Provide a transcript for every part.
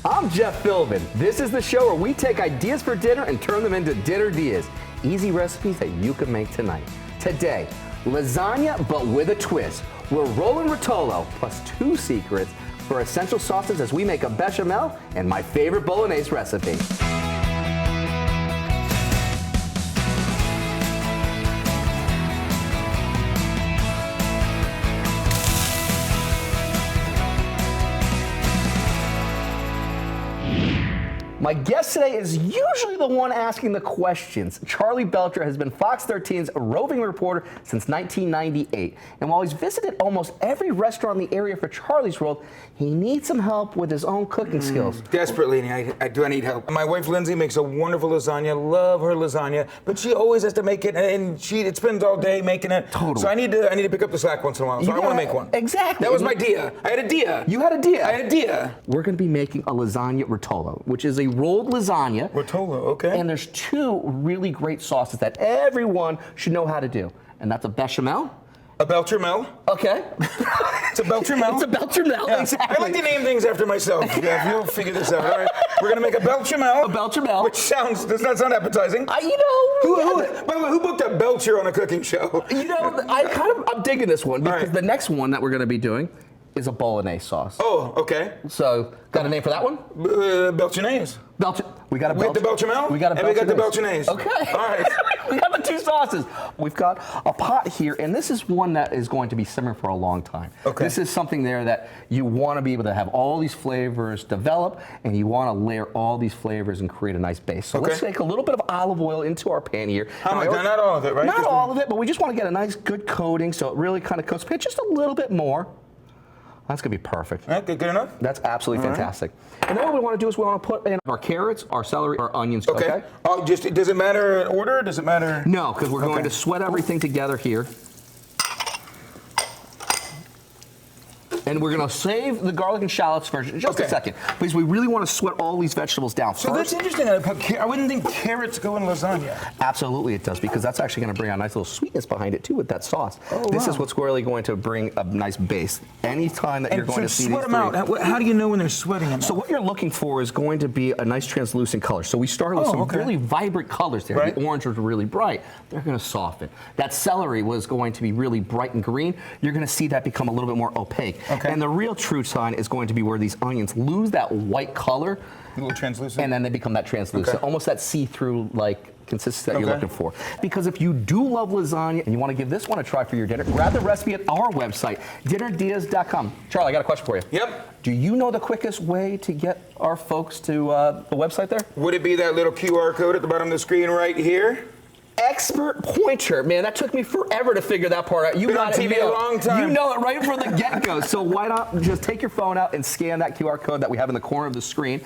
I'm Jeff Philbin. This is the show where we take ideas for dinner and turn them into Dinner DeeAs. Easy recipes that you can make tonight. Today, lasagna but with a twist. We're rolling Rotolo plus 2 secrets for essential sauces as we make a Béchamel and my favorite Bolognese recipe. My guest today is usually the one asking the questions. Charley Belcher has been Fox 13's roving reporter since 1998. And while he's visited almost every restaurant in the area for Charley's World, he needs some help with his own cooking skills. Desperately, I need help. My wife Lindsay makes a wonderful lasagna, love her lasagna, but she always has to make it, and it spends all day making it. Totally. So I need to pick up the slack once in a while, so I want to make one. Exactly. That was my dia. I had a dia. You had a dia. I had a dia. We're going to be making a lasagna Rotolo, which is a rolled lasagna. Rotolo, okay. And there's 2 really great sauces that everyone should know how to do. And that's a Béchamel. A Belchermel. Okay. It's a Belchermel. It's a Belchermel, Yeah. exactly. I like to name things after myself. Yeah, you'll figure this out. All right. We're going to make a Belchermel. A Belchermel. Which does not sound appetizing. By the Who booked a Belcher on a cooking show? I'm digging this one because right. the next one that we're going to be doing is a Bolognese sauce. Oh, okay. So, got a name for that one? Belchernese. We got a With the Belchamel? We got a And we got the Belchernese. Belchernese. Okay. All right. We got the 2 sauces. We've got a pot here, and this is one that is going to be simmering for a long time. Okay. This is something there that you want to be able to have all these flavors develop, and you want to layer all these flavors and create a nice base. So let's take a little bit of olive oil into our pan here. How much? Not all of it, right? Not all of it, but we just want to get a nice good coating so it really kind of coats just a little bit more. That's going to be perfect. All right, good enough? That's absolutely fantastic. And then what we want to do is we want to put in our carrots, our celery, our onions. Okay. Oh, does it matter in order? Does it matter? No, because we're going to sweat everything together here. And we're going to save the garlic and shallots for just a second, because we really want to sweat all these vegetables down So first. that's interesting. I wouldn't think carrots go in lasagna. Absolutely it does, because that's actually going to bring a nice little sweetness behind it too with that sauce. Oh, this is what's really going to bring a nice base. Anytime that you're going to see sweat these them out. How do you know when they're sweating them out? So what you're looking for is going to be a nice translucent color. So we started with some really vibrant colors there. Right. The orange was really bright. They're going to soften. That celery was going to be really bright and green. You're going to see that become a little bit more opaque. Okay. And the real true sign is going to be where these onions lose that white color. A little translucent. And then they become that translucent, almost that see-through like consistency that you're looking for. Because if you do love lasagna and you want to give this one a try for your dinner, grab the recipe at our website, dinnerdeeas.com. Charley, I got a question for you. Yep. Do you know the quickest way to get our folks to the website there? Would it be that little QR code at the bottom of the screen right here? Expert pointer. Man, that took me forever to figure that part out. You Been got on it. TV a long time. You know it right from the get-go. So why not just take your phone out and scan that QR code that we have in the corner of the screen.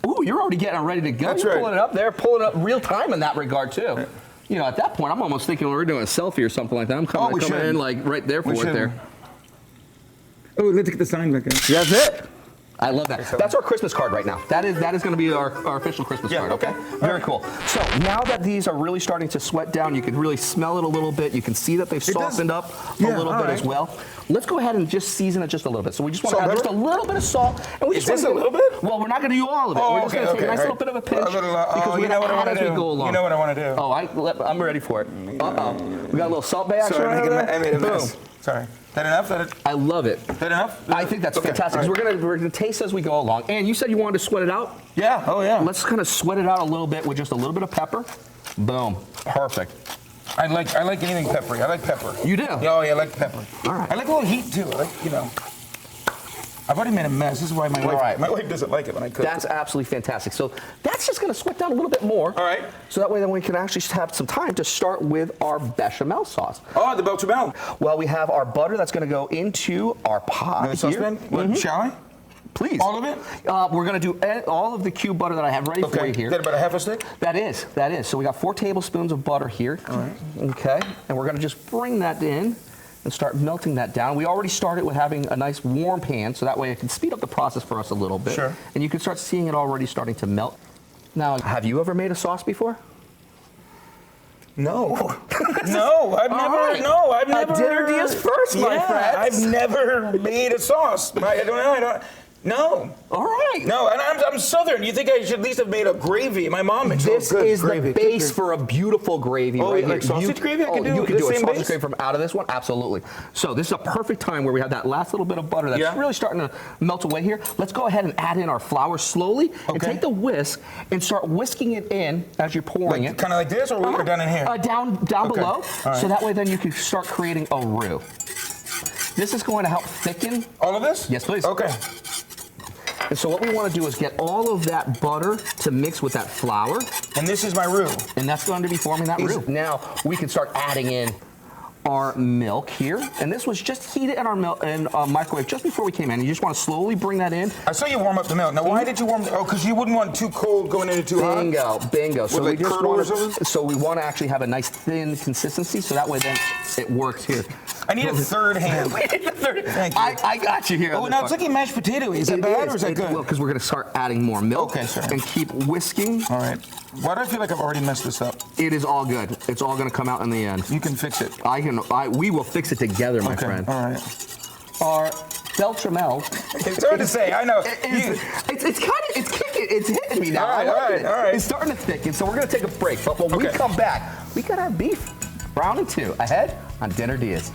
Ooh, you're already getting ready to go. That's You're right. pulling it up there, pulling it up real time in that regard too. Right. You know, at that point, I'm almost thinking we're doing a selfie or something like that. I'm coming in like right there for it there. Oh, let's get the sign back in. That's it. I love that. That's our Christmas card right now. That is going to be our official Christmas card. Okay. Very cool. So now that these are really starting to sweat down, you can really smell it a little bit. You can see that they've softened up a little bit as well. Let's go ahead and just season it just a little bit. So we just want to add just a little bit of salt. And we Is this a little bit? Well, we're not going to do all of it. We're just going to take a nice little bit of a pinch because we're going to add as we go along. You know what I want to do. Oh, I'm ready for it. Uh-oh. We got a little salt bay action. Sorry, I made a mess. Sorry. That enough? I love it. That enough? I think that's fantastic. Right. We're gonna taste as we go along. And you said you wanted to sweat it out? Yeah. Oh yeah. Let's kind of sweat it out a little bit with just a little bit of pepper. Boom. Perfect. I like anything peppery. I like pepper. You do? Oh yeah, I like pepper. All right. I like a little heat too. I like, I've already made a mess. This is why my wife doesn't like it when I cook. That's absolutely fantastic. So that's just going to sweat down a little bit more. All right. So that way then we can actually have some time to start with our Béchamel sauce. Oh, the Béchamel. Well, we have our butter that's going to go into our pot here. Saucepan? Shall I? Please. All of it? We're going to do all of the cube butter that I have ready for you here. Is that about a half a stick? That is. So we got 4 tablespoons of butter here. All right. Okay. And we're going to just bring that in and start melting that down. We already started with having a nice warm pan, so that way it can speed up the process for us a little bit. Sure. And you can start seeing it already starting to melt. Now, have you ever made a sauce before? No. No, I've never. Dinner DeeAs first, my friend. I've never made a sauce. I don't know. No. All right. No, and I'm Southern. You think I should at least have made a gravy? My mom makes This good is gravy. the base for a beautiful gravy. Oh, right like here. sausage gravy? I can do you could the do a same sausage base? gravy from out of this one. Absolutely. So this is a perfect time where we have that last little bit of butter that's really starting to melt away here. Let's go ahead and add in our flour slowly and take the whisk and start whisking it in as you're pouring it. Kind of like this, or we're down in here? Down below. So that way then you can start creating a roux. This is going to help thicken. All of this? Yes, please. Okay. And so what we want to do is get all of that butter to mix with that flour. And this is my roux. And that's going to be forming that roux. Now we can start adding in our milk here. And this was just heated in our microwave just before we came in. You just want to slowly bring that in. I saw you warm up the milk. Now why did you warm it? Oh, because you wouldn't want too cold going into too hot? Bingo. So like we want to actually have a nice thin consistency so that way then it works here. I need a third hand. Thank you. I got you here. Oh, now it's looking mashed potato. Is that bad or is that good? Well, because we're going to start adding more milk. Okay, sir. And keep whisking. All right. Why do I feel like I've already messed this up? It is all good. It's all going to come out in the end. You can fix it. We will fix it together, my friend. All right. Our Béchamel. It's hard to say. I know. It's kicking. It's hitting me now. All right. It's starting to thicken, so we're going to take a break. But when we come back, we got our beef. Brownie 2 ahead on Dinner DeeAs.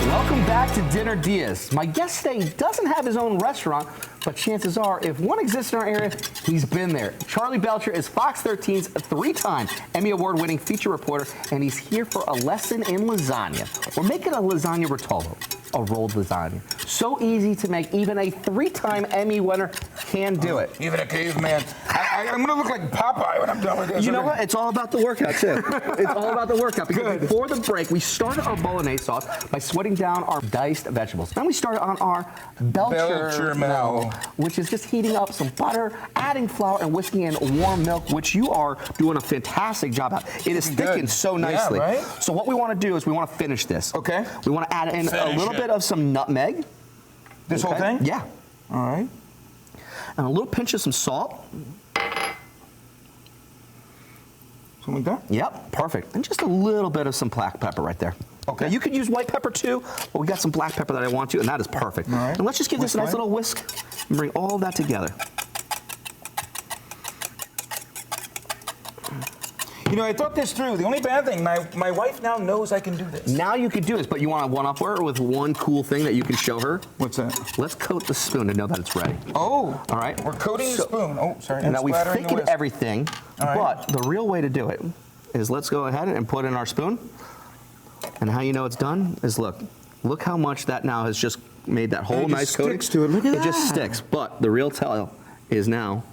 Welcome back to Dinner DeeAs. My guest today doesn't have his own restaurant, but chances are, if one exists in our area, he's been there. Charley Belcher is Fox 13's 3-time Emmy Award-winning feature reporter, and he's here for a lesson in lasagna. We're making a lasagna rotolo, a rolled lasagna. So easy to make, even a 3-time Emmy winner can do it. Even a caveman. I'm going to look like Popeye when I'm done with this. You know what? It's all about the workout, too. It's all about the workout. Because before the break, we started our Bolognese sauce by sweating down our diced vegetables. Then we started on our Béchamel, which is just heating up some butter, adding flour, and whisking in warm milk, which you are doing a fantastic job at. It is thickened so nicely. Yeah, right? So what we want to do is we want to finish this. Okay. We want to add in a little bit of some nutmeg. This whole thing? Yeah. All right. And a little pinch of some salt. Something like that? Yep, perfect. And just a little bit of some black pepper right there. Okay. Now you could use white pepper too, but we got some black pepper that I want to, and that is perfect. All right. And let's just give this a nice little whisk and bring all that together. You know, I thought this through. The only bad thing, my wife now knows I can do this. Now you could do this, but you want to one-up her with one cool thing that you can show her? What's that? Let's coat the spoon to know that it's ready. Oh. All right. We're coating the spoon. Oh, sorry. And now we've thickened everything, right. but the real way to do it is let's go ahead and put in our spoon. And how you know it's done is look how much that now has just made that whole nice coating. It just sticks to it. Look at that. It just sticks. But the real tell is now,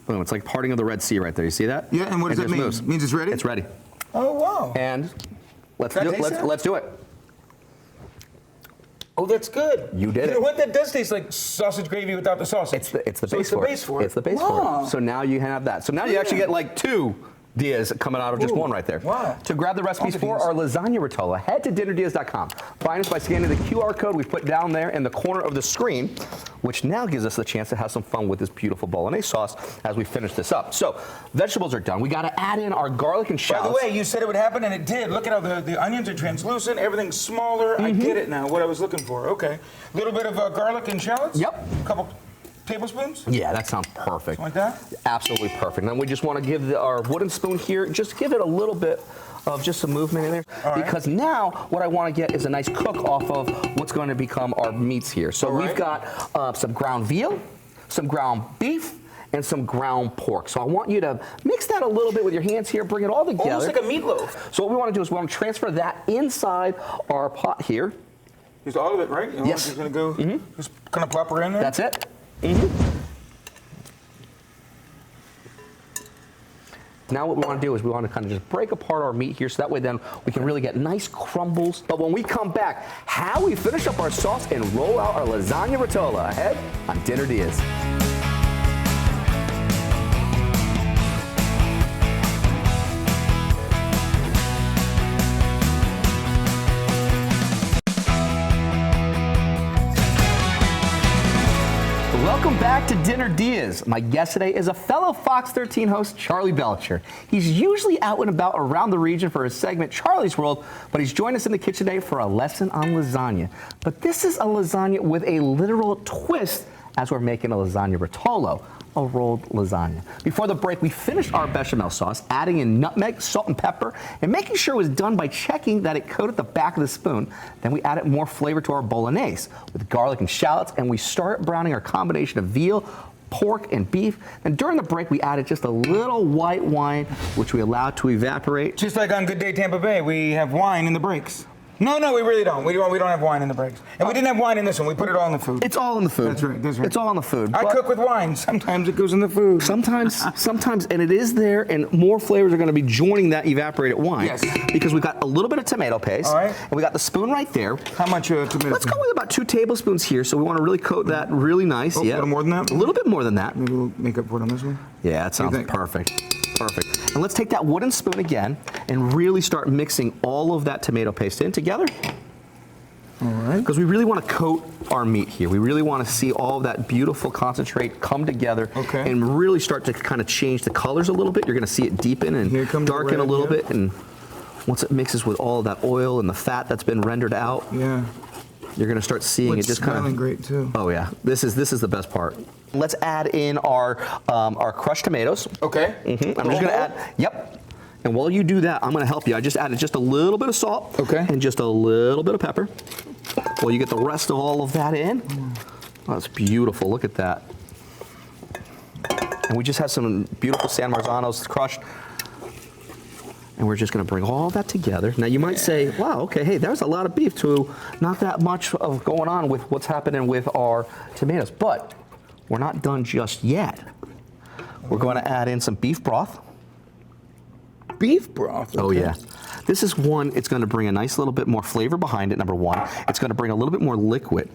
boom, it's like parting of the Red Sea right there. You see that? Yeah, and what does that mean? Moves. Means it's ready? It's ready. Oh, wow. And let's Can I do it. taste that? Let's do it. Oh, that's good. You did You it. know what? That does taste like sausage gravy without the sausage. It's the base the for it. base for it. It's the base Wow. for it. So now you have that. So now you actually get like 2 DeeAs coming out of just one right there. Wow. To grab the recipes for our lasagna rotolo, head to dinnerdeeas.com. Find us by scanning the QR code we put down there in the corner of the screen, which now gives us the chance to have some fun with this beautiful Bolognese sauce as we finish this up. So vegetables are done. We got to add in our garlic and shallots. By the way, you said it would happen, and it did. Look at how the onions are translucent. Everything's smaller. I get it now, what I was looking for. Okay. A little bit of garlic and shallots? Yep. A couple tablespoons? Yeah, that sounds perfect. Like that? Absolutely perfect. Then we just want to give our wooden spoon here, just give it a little bit of just some movement in there. All right. Because now what I want to get is a nice cook off of what's going to become our meats here. So we've got some ground veal, some ground beef, and some ground pork. So I want you to mix that a little bit with your hands here, bring it all together. Almost like a meatloaf. So what we want to do is we want to transfer that inside our pot here. Just all of it, right? Yes. Just going to go, just kind of plop her in there? That's it. Now what we want to do is we want to kind of just break apart our meat here so that way then we can really get nice crumbles. But when we come back, how we finish up our sauce and roll out our lasagna rotolo ahead on Dinner DeeAs. Welcome back Dinner DeeAs. My guest today is a fellow Fox 13 host, Charley Belcher. He's usually out and about around the region for his segment, Charley's World, but he's joined us in the kitchen today for a lesson on lasagna. But this is a lasagna with a literal twist as we're making a lasagna rotolo, a rolled lasagna. Before the break, we finished our bechamel sauce, adding in nutmeg, salt, and pepper, and making sure it was done by checking that it coated the back of the spoon. Then we added more flavor to our Bolognese with garlic and shallots, and we started browning our combination of veal, pork, and beef. And during the break, we added just a little white wine, which we allowed to evaporate. Just like on Good Day Tampa Bay, we have wine in the breaks. No, we really don't. We don't have wine in the breaks. And we didn't have wine in this one. We put it all in the food. It's all in the food. That's right. It's all in the food. I cook with wine. Sometimes it goes in the food. Sometimes, and it is there, and more flavors are going to be joining that evaporated wine. Yes. Because we got a little bit of tomato paste. All right. And we got the spoon right there. How much tomato? Let's go with about 2 tablespoons here. So we want to really coat that really nice. Oh, Yeah. a little more than that? A little bit more than that. Maybe we'll make up for it on this one. Yeah, that sounds perfect. Perfect. And let's take that wooden spoon again and really start mixing all of that tomato paste in together. All right. Because we really want to coat our meat here. We really want to see all of that beautiful concentrate come together and really start to kind of change the colors a little bit. You're going to see it deepen and darken a little bit. And once it mixes with all of that oil and the fat that's been rendered out, you're going to start seeing it just kind of. Great too. Oh yeah, this is the best part. Let's add in our crushed tomatoes. Okay. I'm just going to add. Yep. And while you do that, I'm going to help you. I just added just a little bit of salt and just a little bit of pepper. Well, you get the rest of all of that in. Oh, that's beautiful. Look at that. And we just have some beautiful San Marzanos crushed. And we're just going to bring all that together. Now, you might say, wow, okay, hey, there's a lot of beef to not that much of going on with what's happening with our tomatoes. But we're not done just yet. We're going to add in some beef broth. Beef broth? Oh, yeah. This is one, it's going to bring a nice little bit more flavor behind it, number one. It's going to bring a little bit more liquid.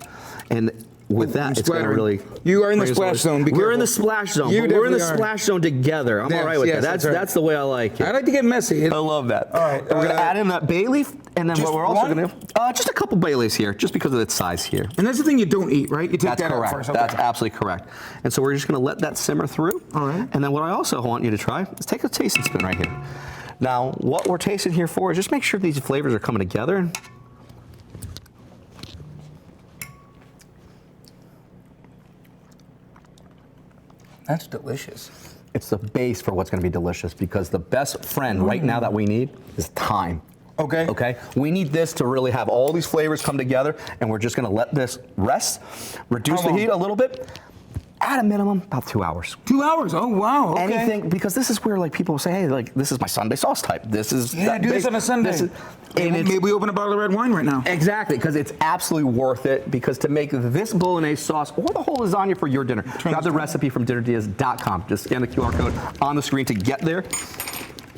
And with that, it's going to really... You are in the splash zone. We're in the splash zone. We're in the splash zone together. I'm all right with that. That's the way I like it. I like to get messy. I love that. All right. We're going to add in that bay leaf, and then what we're also going to... just a couple bay leaves here, just because of its size here. And that's the thing you don't eat, right? You take that out first. That's absolutely correct. And so we're just going to let that simmer through. All right. And then what I also want you to try is take a tasting spoon right here. Now, what we're tasting here for is just make sure these flavors are coming together. That's delicious. It's the base for what's going to be delicious, because the best friend right now that we need is time. Okay. Okay. We need this to really have all these flavors come together, and we're just going to let this rest, reduce the heat a little bit. At a minimum, about 2 hours. 2 hours? Oh, wow. Okay. Anything, because this is where like people say, hey, like this is my Sunday sauce type. This is do this on a Sunday. Maybe we open a bottle of red wine right now. Exactly, because it's absolutely worth it. Because to make this Bolognese sauce or the whole lasagna for your dinner, grab the recipe from dinnerdeas.com. Just scan the QR code on the screen to get there.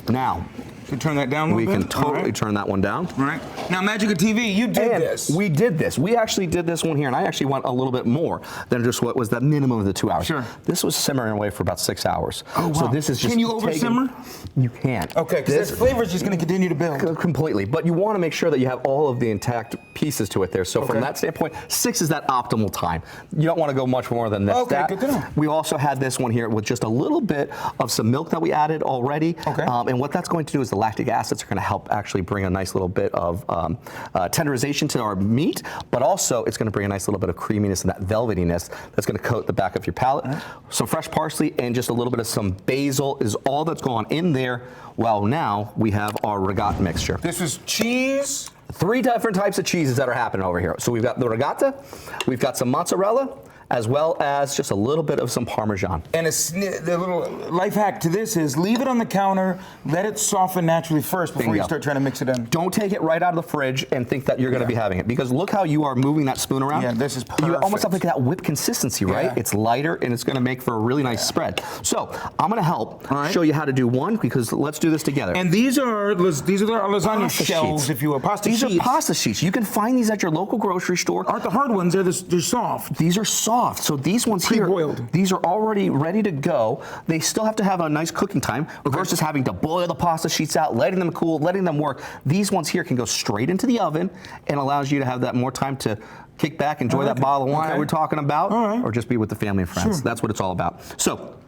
Now, can turn that down a little bit? We can totally turn that one down. All right. Now, Magic of TV, you did this. We did this. We actually did this one here, and I actually went a little bit more than just what was the minimum of the 2 hours. Sure. This was simmering away for about 6 hours. Oh, wow. So this is just Can you over simmer? You can. Okay, because this flavor is just going to continue to build. Completely. But you want to make sure that you have all of the intact pieces to it there. So from that standpoint, 6 is that optimal time. You don't want to go much more than this. Okay, good to know. We also had this one here with just a little bit of some milk that we added already. Okay. And what that's going to do is the lactic acids are going to help actually bring a nice little bit of tenderization to our meat, but also it's going to bring a nice little bit of creaminess and that velvetiness that's going to coat the back of your palate. Some fresh parsley and just a little bit of some basil is all that's gone in there. Well, now we have our regatta mixture. This is cheese. 3 different types of cheeses that are happening over here. So we've got the regatta, we've got some mozzarella, as well as just a little bit of some Parmesan. And the little life hack to this is leave it on the counter, let it soften naturally first before you start trying to mix it in. Don't take it right out of the fridge and think that you're going to be having it, because look how you are moving that spoon around. Yeah, this is perfect. You almost have like that whipped consistency, right? Yeah. It's lighter and it's going to make for a really nice spread. So I'm going to help show you how to do one, because let's do this together. And these are our lasagna shells, if you will, pasta sheets. These are pasta sheets. You can find these at your local grocery store. Aren't the hard ones? They're soft. These are soft. So these ones here, these are already ready to go. They still have to have a nice cooking time versus having to boil the pasta sheets out, letting them cool, letting them work. These ones here can go straight into the oven and allows you to have that more time to kick back, enjoy that bottle of wine that we're talking about, or just be with the family and friends. Sure. That's what it's all about. So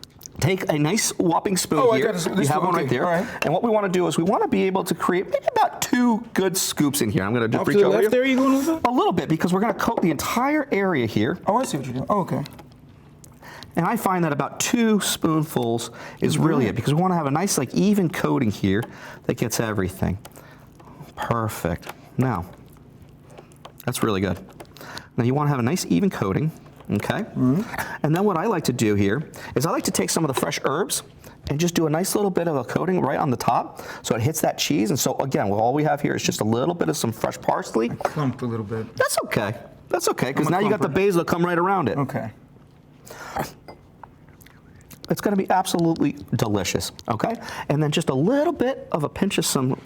take a nice whopping spoon here. I got this We have one right there. All right. And what we want to do is we want to be able to create maybe about 2 good scoops in here. I'm going to just Off to the left there, you going a little bit? A little bit, because we're going to coat the entire area here. Oh, I see what you're doing. Oh, okay. And I find that about 2 spoonfuls is really it, because we want to have a nice, like, even coating here that gets everything. Perfect. Now, that's really good. Now you want to have a nice even coating, okay? And then what I like to do here is I like to take some of the fresh herbs and just do a nice little bit of a coating right on the top so it hits that cheese. And so again, well, all we have here is just a little bit of some fresh parsley. I clumped a little bit. That's okay. That's okay, because now you got the basil to come right around it. Okay. It's going to be absolutely delicious, okay? And then just a little bit of a pinch of some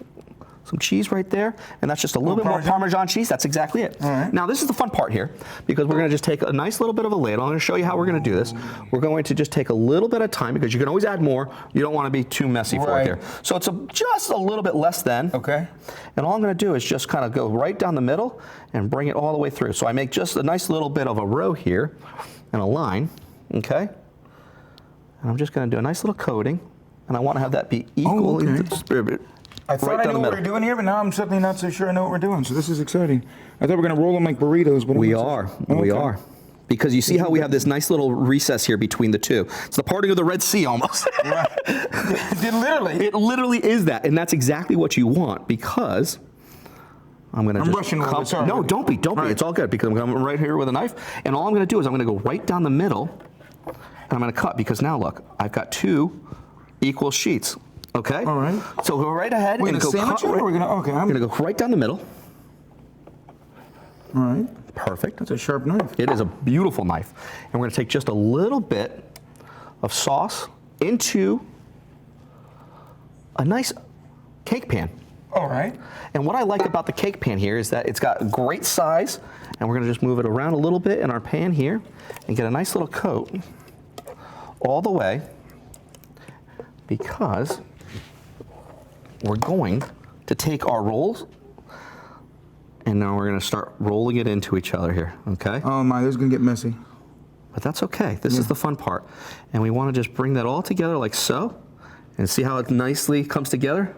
cheese right there, and that's just a little bit more Parmesan cheese. That's exactly it. All right. Now, this is the fun part here, because we're going to just take a nice little bit of a ladle. I'm going to show you how we're going to do this. We're going to just take a little bit of time, because you can always add more. You don't want to be too messy for it here. So it's just a little bit less than. Okay. And all I'm going to do is just kind of go right down the middle and bring it all the way through. So I make just a nice little bit of a row here and a line, okay? And I'm just going to do a nice little coating, and I want to have that be equal distributed. I thought I knew what we're doing here, but now I'm suddenly not so sure I know what we're doing. So this is exciting. I thought we were going to roll them like burritos, but we are. We are. Because you see how we have this nice little recess here between the two. It's the parting of the Red Sea almost. Right. It literally is that, and that's exactly what you want, because I'm going to just rushing a little bit, sorry. No, don't be. It's all good, because I'm coming right here with a knife, and all I'm going to do is I'm going to go right down the middle, and I'm going to cut, because now look, I've got 2 equal sheets. Okay. All right. So go right ahead and go sandwich it, or we're gonna? Okay. I'm going to go right down the middle. All right. Perfect. That's a sharp knife. It is a beautiful knife, and we're going to take just a little bit of sauce into a nice cake pan. All right. And what I like about the cake pan here is that it's got great size, and we're going to just move it around a little bit in our pan here and get a nice little coat all the way, because we're going to take our rolls, and now we're going to start rolling it into each other here, okay? Oh my, this is going to get messy. But that's okay. This is the fun part. And we want to just bring that all together like so, and see how it nicely comes together.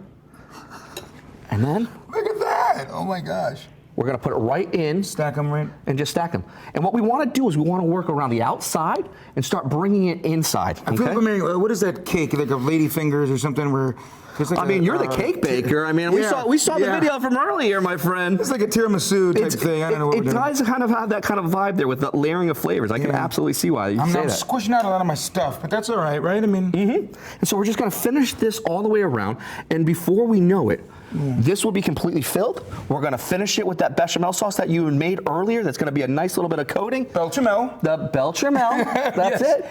And then Look at that! Oh my gosh. we're going to put it right in. Stack them right. And just stack them. And what we want to do is we want to work around the outside and start bringing it inside. I feel familiar. What is that cake? Like a lady fingers or something where... Like I mean, you're the cake baker. I mean, we saw the video from earlier, my friend. It's like a tiramisu type thing. I don't know what we're doing. It does kind of have that kind of vibe there with the layering of flavors. I can absolutely see why you say that. I'm squishing out a lot of my stuff, but that's all right, right? I mean... And so we're just going to finish this all the way around, and before we know it, this will be completely filled. We're going to finish it with that bechamel sauce that you made earlier. That's going to be a nice little bit of coating. Bechamel. The bechamel. That's it.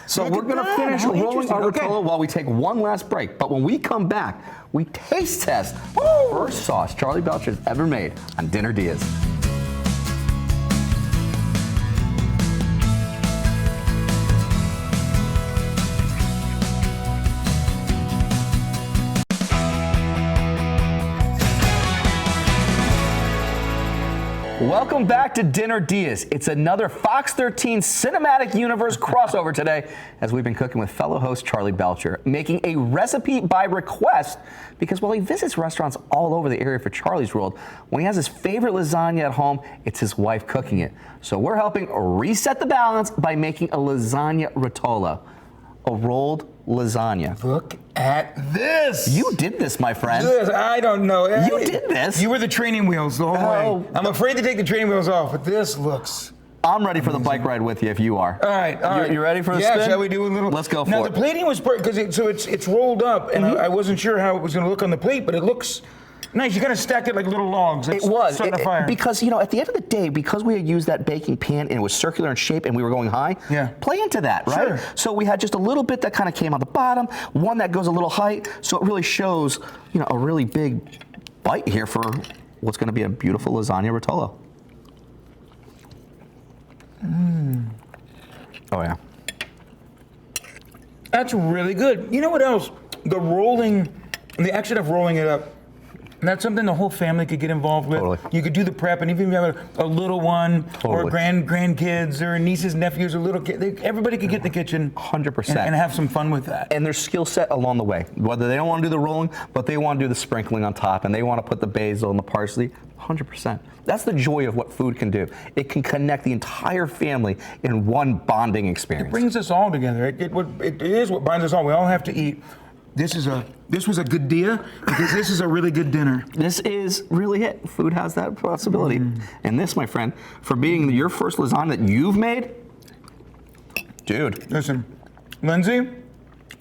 So we're going to finish rolling our Rotolo while we take one last break. But when we come back, we taste test the first sauce Charley Belcher has ever made on Dinner DeeAs. Welcome back to Dinner DeeAs. It's another Fox 13 Cinematic Universe crossover today, as we've been cooking with fellow host Charley Belcher, making a recipe by request, because while he visits restaurants all over the area for Charley's World, when he has his favorite lasagna at home, it's his wife cooking it. So we're helping reset the balance by making a lasagna rotolo, a rolled lasagna. Look at this. You did this, my friend. This, I don't know. You did this. You were the training wheels the whole way. I'm afraid to take the training wheels off, but this looks... I'm ready for the bike ride with you if you are. All right. You ready for the spin? Yeah, shall we do a little... Let's go for it. Now, the plating was... Because it's rolled up, and I wasn't sure how it was going to look on the plate, but it looks... Nice, you gotta stack it like little logs. It was. Starting a fire. Because, you know, at the end of the day, because we had used that baking pan and it was circular in shape and we were going high, play into that, right? Sure. So we had just a little bit that kind of came on the bottom, one that goes a little height, so it really shows, you know, a really big bite here for what's gonna be a beautiful lasagna rotolo. Oh, yeah. That's really good. You know what else? The rolling, the action of rolling it up And that's something the whole family could get involved with. Totally. You could do the prep, and even if you have a little one, or grandkids, or nieces, nephews, or little kids, everybody could get in the kitchen 100%. and have some fun with that. And their skill set along the way. Whether they don't want to do the rolling, but they want to do the sprinkling on top, and they want to put the basil and the parsley, 100%. That's the joy of what food can do. It can connect the entire family in one bonding experience. It brings us all together. It is what binds us all. We all have to eat. This was a good dia because this is a really good dinner. This is really it. Food has that possibility. And this, my friend, for being your first lasagna that you've made, dude. Listen, Lindsay,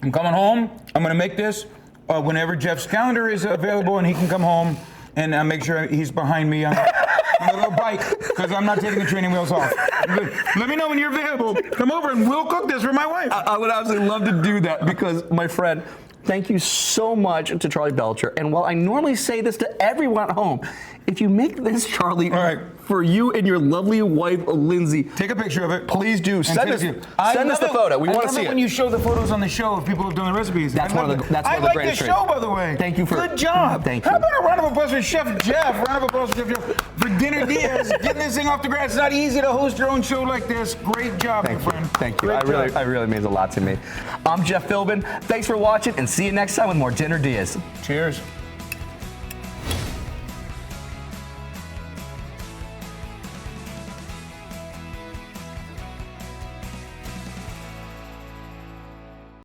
I'm coming home. I'm going to make this whenever Jeff's calendar is available and he can come home, and make sure he's behind me on a little bike because I'm not taking the training wheels off. Let me know when you're available. Come over and we'll cook this for my wife. I would absolutely love to do that because, my friend, thank you so much to Charley Belcher. And while I normally say this to everyone at home, if you make this, Charley, for you and your lovely wife, Lindsay, take a picture of it. Please do. Send us the photo. We want to see it. When you show the photos on the show of people who've done the recipes. That's one of the greatest. I like this show, by the way. Thank you for. Good job. Thank you. How about a round of applause for Chef Jeff? Round of applause for Chef Jeff for Dinner DeeAs. Getting this thing off the ground. It's not easy to host your own show like this. Great job, my friend. Thank you. I really means a lot to me. I'm Jeff Philbin. Thanks for watching, and see you next time with more Dinner DeeAs. Cheers.